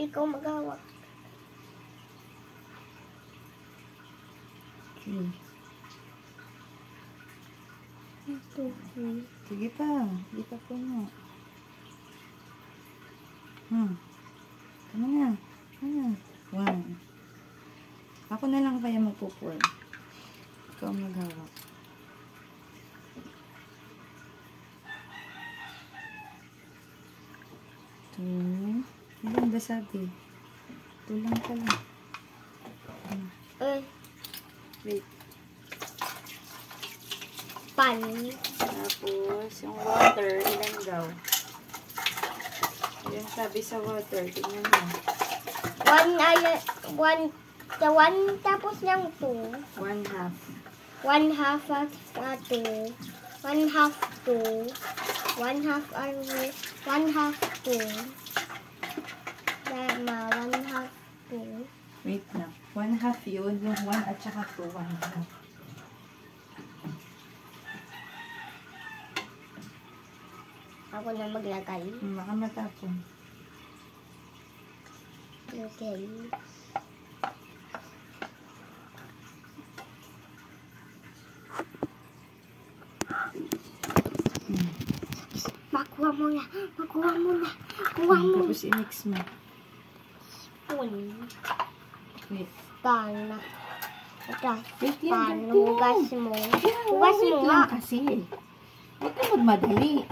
Ikaw maghawak. Okay. Ito. Sige pa. Hindi pa po mo. Tama na. One. Ako na lang kaya magpo-pour. Ikaw maghawak. Two. Ilan ba sabi? Ito lang pala. Wait. Pan. Tapos, yung water, ilan daw? Ilan sabi sa water? Tingnan mo. One tapos ng 2. 1/2. 1/2 at 2. 1/2 2. 1/2 1/2 2. Tama, 1/2 2. Wait na. 1/2 yun. Yung 1 at saka 2, 1/2. Ako na maglagay. Baka matapon. Okay. Makuha mo na. Tapos i-mix mo. Spoon. Wait. Pan. Wait yan. Pan. ganito. Hugas mo. Hugas mo Wait nga. lang kasi. Huwag ka magmadali.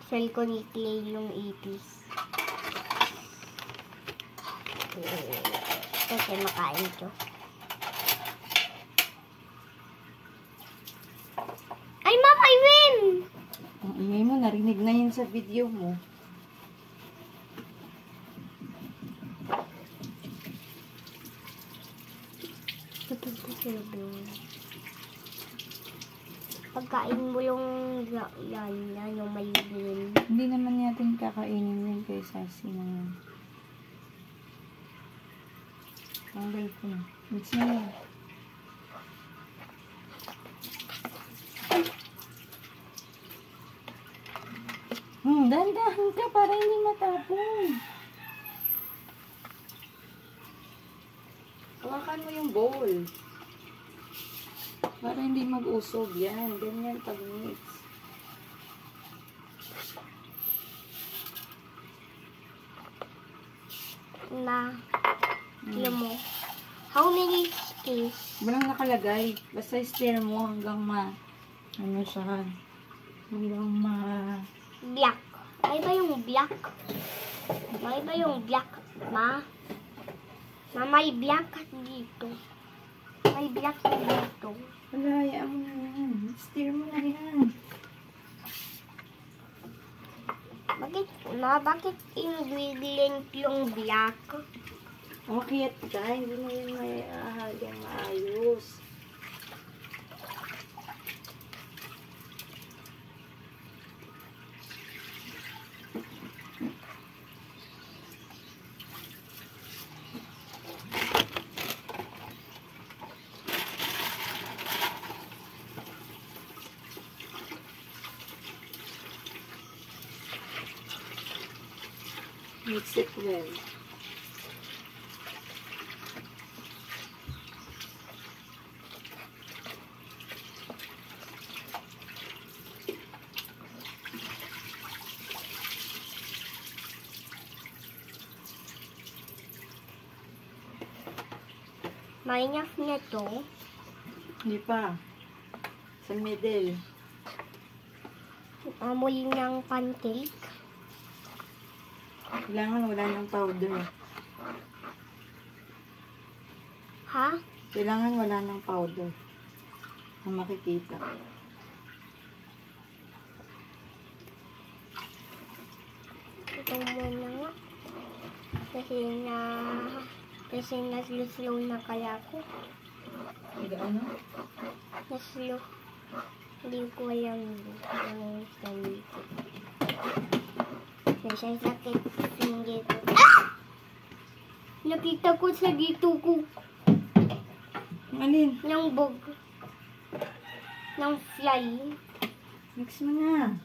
Sell ko ni Clay yung ipis. Kasi makain ito. Ay, Mama, I win! Ang ingay mo, narinig na yun sa video mo. Pagkain mo yung yan, yung may win. Hindi naman natin kakainin yun kay Sassy na yun. Tanggal ko na. Mix na yun. Dahan-dahan ka para hindi matapon. Hawakan mo yung bowl. Para hindi mag-usog yan. Ganyan pag-mix. Alam mo, how many skis? Walang nakalagay. Basta stir mo hanggang ano siya. Hanggang Black. May ba yung black? May ba yung black, Ma? May black dito. May black dito. Wala, hayaan mo na yan. Stir mo na yan. Bakit ingredient yung black? Okay, at ka. Hindi mo yung maayos. Maayos. Mix it well. May enough na to. Hindi pa. Sa middle. Amoy ng pancake. Kailangan wala ng powder. Ha? Kailangan wala ng powder. Ang makikita. Ito muna nga. Kasi na-slow na kaya ko. Ano? Na-slow. Hindi ko alam yung style ko. Kasi sakit yung dito. Ah! Nakita ko sa dito ko. Alin? Yung bog. ng fly. Mix mo na.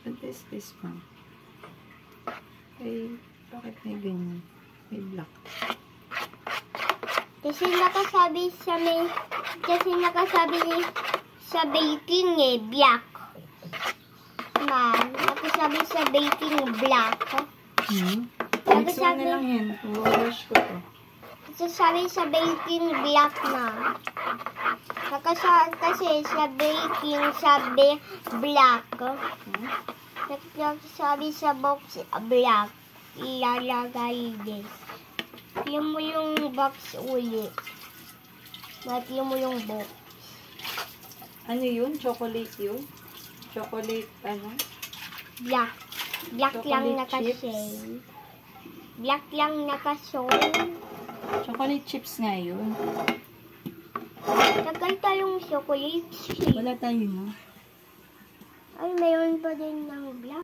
What is this one? Ay, bakit may ganyan? May black. Kasi nakasabi sa baking black. Nakasabi sa baking black. Mix mo na lang yan. Wash ko to. Nakasabi sa baking black na. Kasi sa baking sabi black. Nakasabi sa box black. Ilalagay din. Lagyan mo yung box ulit. Lagyan mo yung box. Ano yun? Chocolate yun? Chocolate, ano? Black. Black Chocolate lang chips. nakasay. Black lang nakasay. Chocolate chips nga yun. Tagal tayong chocolate chips. Wala tayo, no? Ay, mayroon pa din ng black.